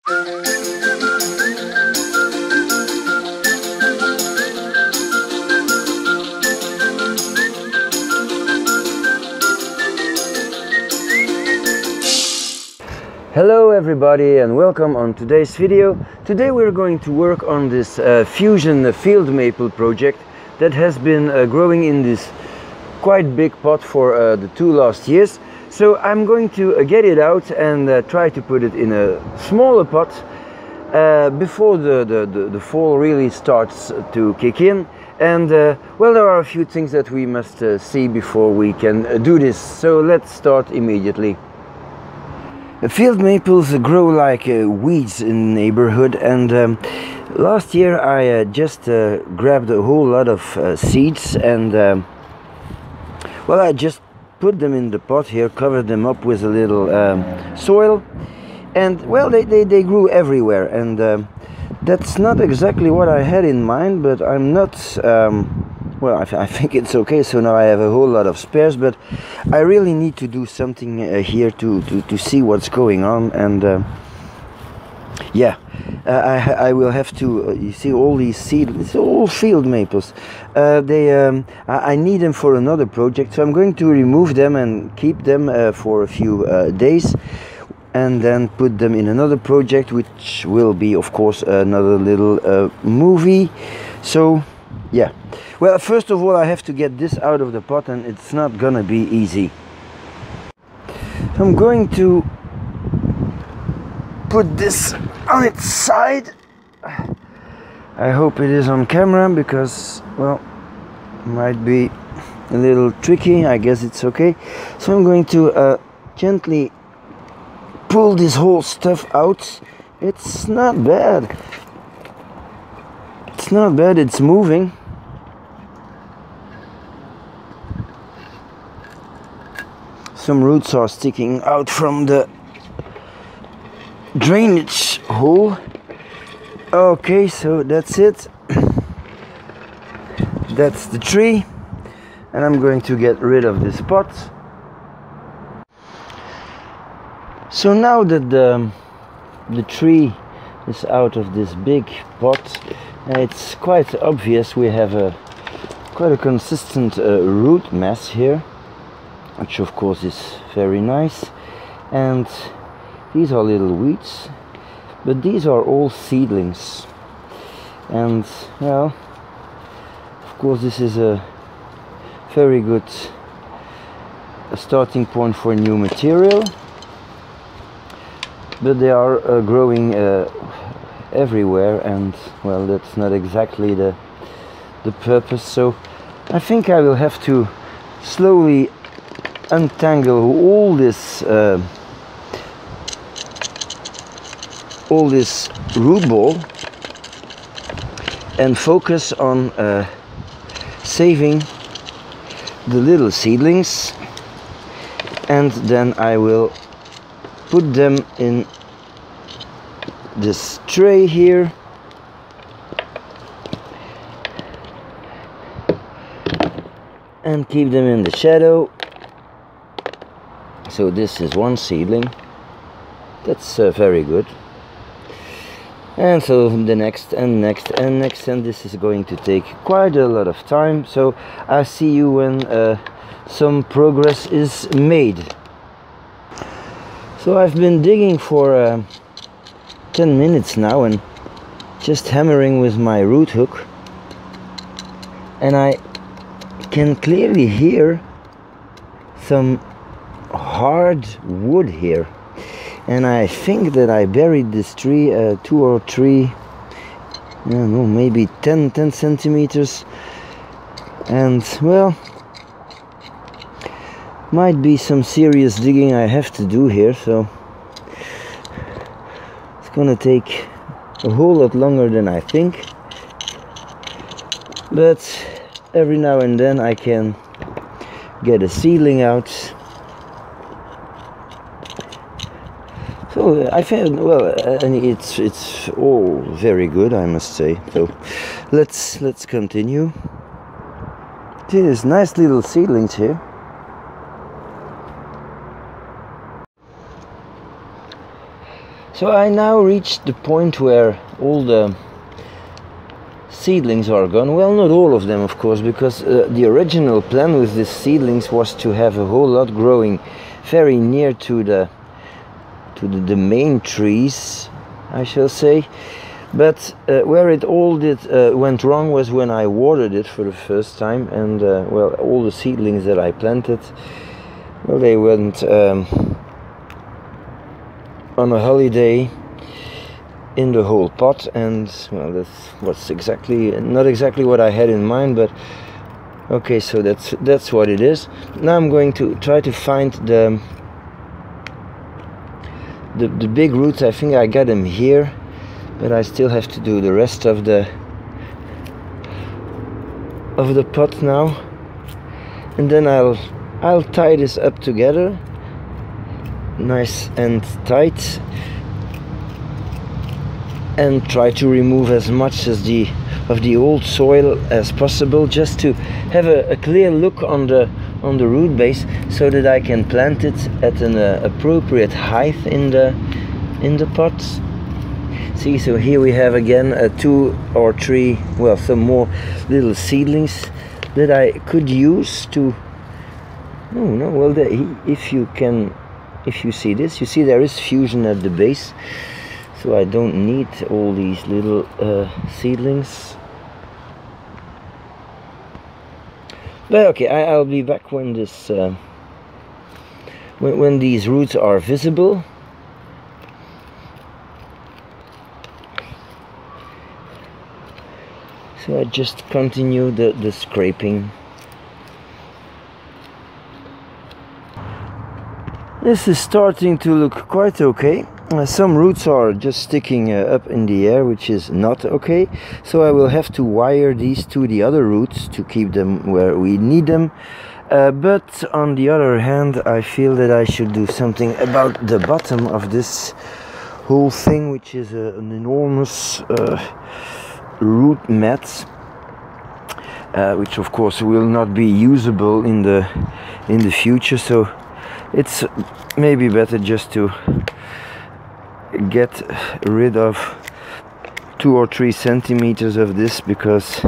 Hello everybody and welcome on today's video. Today we're going to work on this fusion field maple project that has been growing in this quite big pot for the 2 last years. So I'm going to get it out and try to put it in a smaller pot before the fall really starts to kick in. And well, there are a few things that we must see before we can do this. So let's start immediately. Field maples grow like weeds in the neighborhood, and last year I just grabbed a whole lot of seeds and well, I just put them in the pot here, covered them up with a little soil, and well, they grew everywhere, and that's not exactly what I had in mind, but I'm not well, I think it's okay. So now I have a whole lot of spares, but I really need to do something here to see what's going on. And yeah, I will have to, you see all these seeds, it's all field maples. I need them for another project, so I'm going to remove them and keep them for a few days, and then put them in another project, which will be, of course, another little movie. So yeah, well, first of all I have to get this out of the pot, and it's not gonna be easy. I'm going to put this on its side. I hope it is on camera, because, well, it might be a little tricky. I guess it's okay. So I'm going to gently pull this whole stuff out. It's not bad. It's not bad, it's moving. Some roots are sticking out from the drainage hole. Okay, so that's it. That's the tree, and I'm going to get rid of this pot. So now that the tree is out of this big pot, it's quite obvious we have quite a consistent root mass here, which of course is very nice. And these are little weeds, but these are all seedlings. And well, of course this is a very good starting point for new material, but they are growing everywhere, and well, that's not exactly the purpose. So I think I will have to slowly untangle all this root ball and focus on saving the little seedlings, and then I will put them in this tray here, and keep them in the shadow. So this is one seedling, that's very good. And so the next and next and next, and this is going to take quite a lot of time. So I'll see you when some progress is made. So I've been digging for 10 minutes now, and just hammering with my root hook, and I can clearly hear some hard wood here, and I think that I buried this tree 2 or 3, I don't know, maybe 10 centimeters, and well, might be some serious digging I have to do here. So it's gonna take a whole lot longer than I think, but every now and then I can get a seedling out. So I found, well, and it's all very good, I must say. So let's continue. See, there's nice little seedlings here. So I now reached the point where all the seedlings are gone. Well, not all of them, of course, because the original plan with these seedlings was to have a whole lot growing very near to the main trees, I shall say. But where it all went wrong was when I watered it for the first time, and well, all the seedlings that I planted, well, they went on a holiday in the whole pot, and well, that's not exactly what I had in mind, but okay, so that's what it is. Now I'm going to try to find the big roots. I think I got them here, but I still have to do the rest of the pot now, and then I'll tie this up together nice and tight, and try to remove as much of the old soil as possible, just to have a clear look on the root base, so that I can plant it at an appropriate height in the pots. See, so here we have again 2 or 3, well, some more little seedlings that I could use to. Oh no, well, if you see this, you see there is fusion at the base. So I don't need all these little seedlings. But okay, I'll be back when this when these roots are visible. So I just continue the scraping. This is starting to look quite okay. Some roots are just sticking up in the air, which is not okay. So I will have to wire these to the other roots to keep them where we need them. But on the other hand, I feel that I should do something about the bottom of this whole thing, which is an enormous root mat, which of course will not be usable in the future. So it's maybe better just to get rid of 2 or 3 centimeters of this, because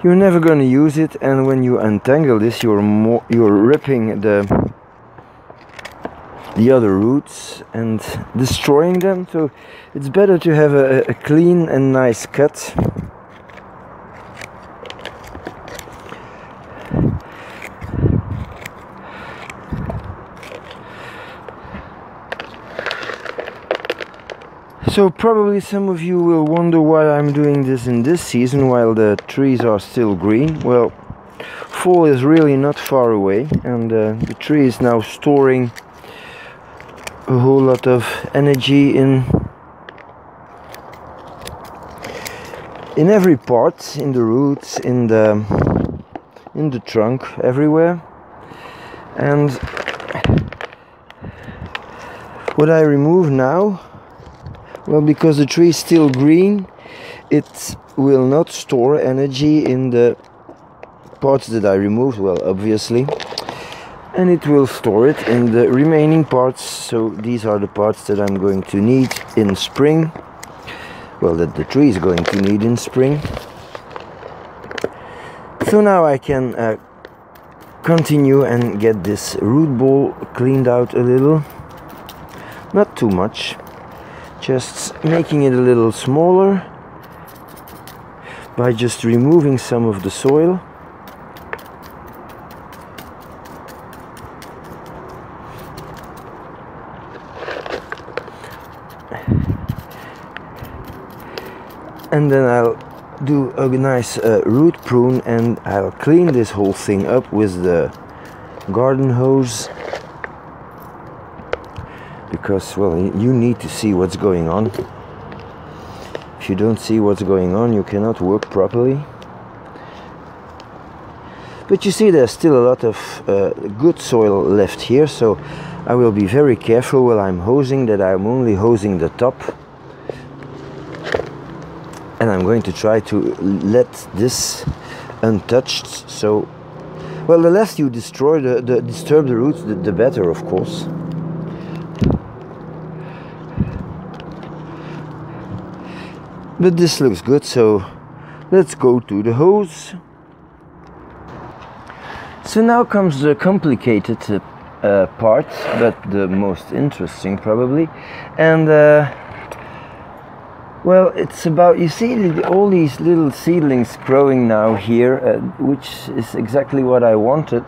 you're never going to use it, and when you untangle this, you're ripping the other roots and destroying them. So it's better to have a clean and nice cut. So probably some of you will wonder why I'm doing this in this season while the trees are still green. Well, fall is really not far away, and the tree is now storing a whole lot of energy in every part, in the roots, in the trunk, everywhere. And what I remove now, well, because the tree is still green, it will not store energy in the parts that I removed, well, obviously, and it will store it in the remaining parts. So these are the parts that I'm going to need in spring, well, that the tree is going to need in spring. So now I can continue and get this root ball cleaned out a little, not too much, just making it a little smaller by just removing some of the soil. And then I'll do a nice root prune, and I'll clean this whole thing up with the garden hose. Because, well, you need to see what's going on. If you don't see what's going on, you cannot work properly. But you see, there's still a lot of good soil left here, so I will be very careful while I'm hosing that I'm only hosing the top. And I'm going to try to let this untouched. So, well, the less you disturb the roots, the better, of course. But this looks good, so let's go to the hose. So now comes the complicated part, but the most interesting probably. And well, it's about, you see all these little seedlings growing now here, which is exactly what I wanted.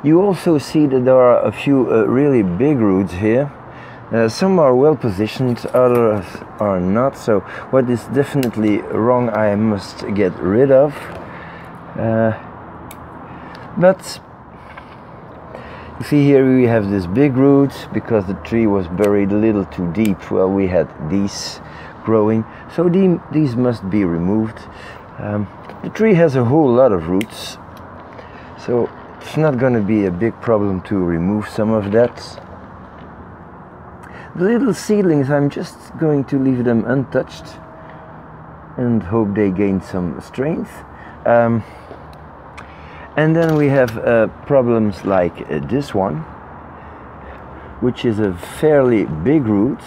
You also see that there are a few really big roots here. Some are well positioned, others are not. So what is definitely wrong I must get rid of. But you see here we have this big root because the tree was buried a little too deep. Well, we had these growing, so these must be removed. The tree has a whole lot of roots, so it's not going to be a big problem to remove some of that. The little seedlings, I'm just going to leave them untouched and hope they gain some strength. And then we have problems like this one, which is a fairly big root,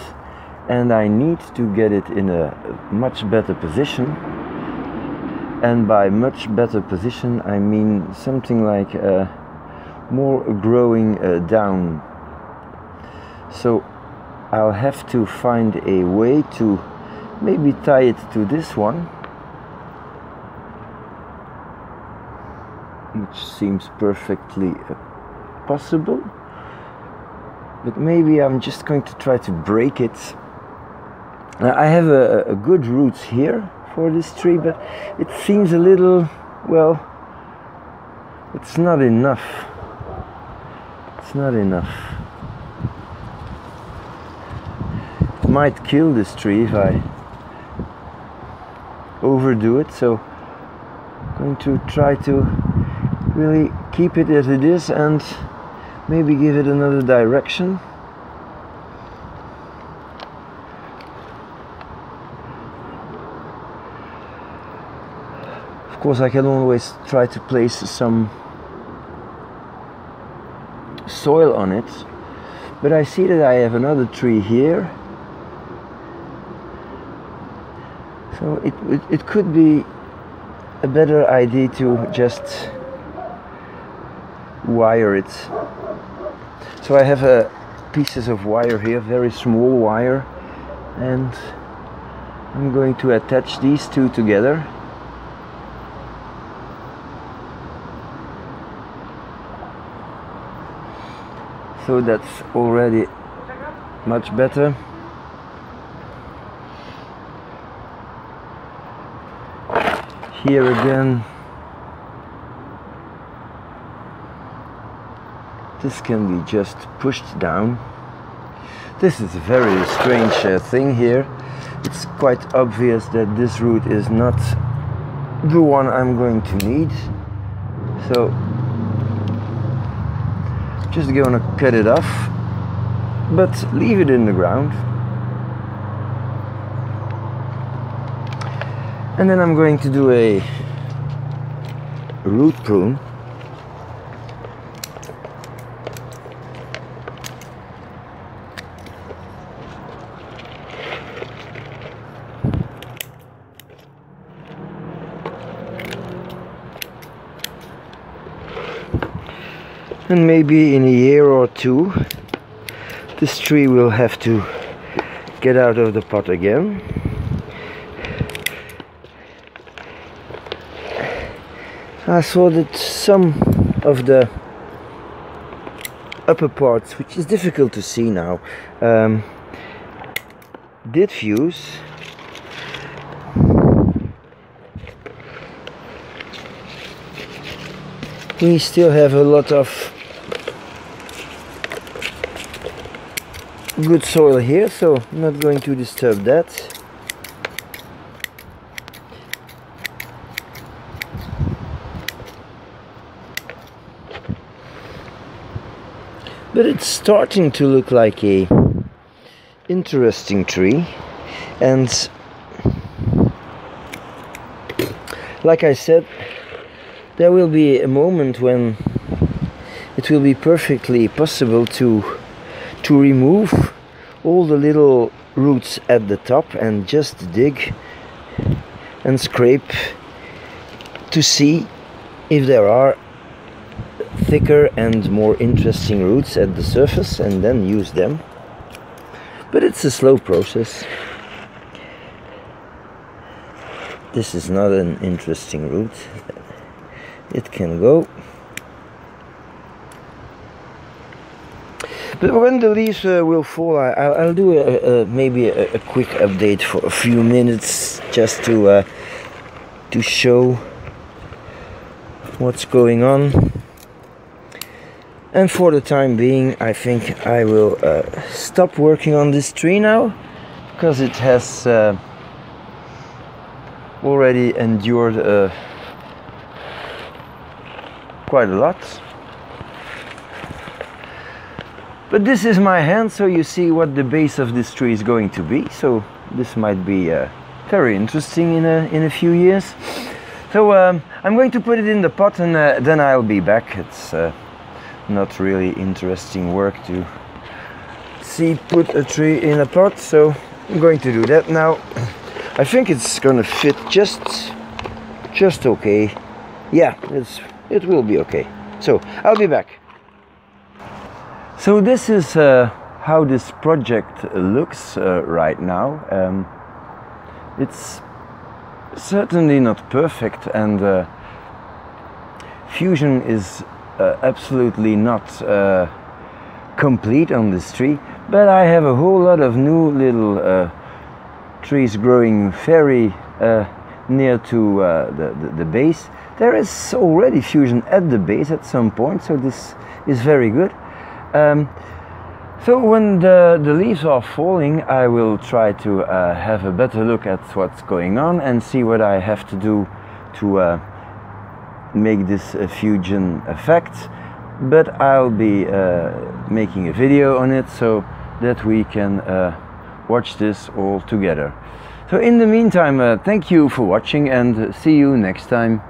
and I need to get it in a much better position. And by much better position I mean something like more growing down. So I'll have to find a way to maybe tie it to this one, which seems perfectly possible, but maybe I'm just going to try to break it. Now, I have a good roots here for this tree, but it seems a little, well, it's not enough. It's not enough. It might kill this tree if I overdo it, so I'm going to try to really keep it as it is and maybe give it another direction. Of course, I can always try to place some soil on it, but I see that I have another tree here, so it could be a better idea to just wire it. So I have pieces of wire here, very small wire, and I'm going to attach these two together. So that's already much better. Here again, this can be just pushed down. This is a very strange thing here. It's quite obvious that this root is not the one I'm going to need. So just gonna cut it off, but leave it in the ground. And then I'm going to do a root prune. And maybe in a year or two this tree will have to get out of the pot again. I saw that some of the upper parts, which is difficult to see now, did fuse. We still have a lot of good soil here, so I'm not going to disturb that. But it's starting to look like a interesting tree, and like I said, there will be a moment when it will be perfectly possible to remove all the little roots at the top and just dig and scrape to see if there are thicker and more interesting roots at the surface, and then use them. But it's a slow process. This is not an interesting root. It can go. But when the leaves will fall, I'll do maybe a quick update for a few minutes, just to show what's going on. And for the time being, I think I will stop working on this tree now, because it has already endured quite a lot. But this is my hand, so you see what the base of this tree is going to be. So this might be very interesting in a few years. So I'm going to put it in the pot, and then I'll be back. It's not really interesting work to put a tree in a pot, so I'm going to do that now. I think it's gonna fit just okay. Yeah, it will be okay. So I'll be back. So this is how this project looks right now. It's certainly not perfect, and fusion is absolutely not complete on this tree, but I have a whole lot of new little trees growing very near to the base. There is already fusion at the base at some point, so this is very good. So when the leaves are falling, I will try to have a better look at what's going on and see what I have to do to make this fusion effect. But I'll be making a video on it so that we can watch this all together. So in the meantime, thank you for watching, and see you next time.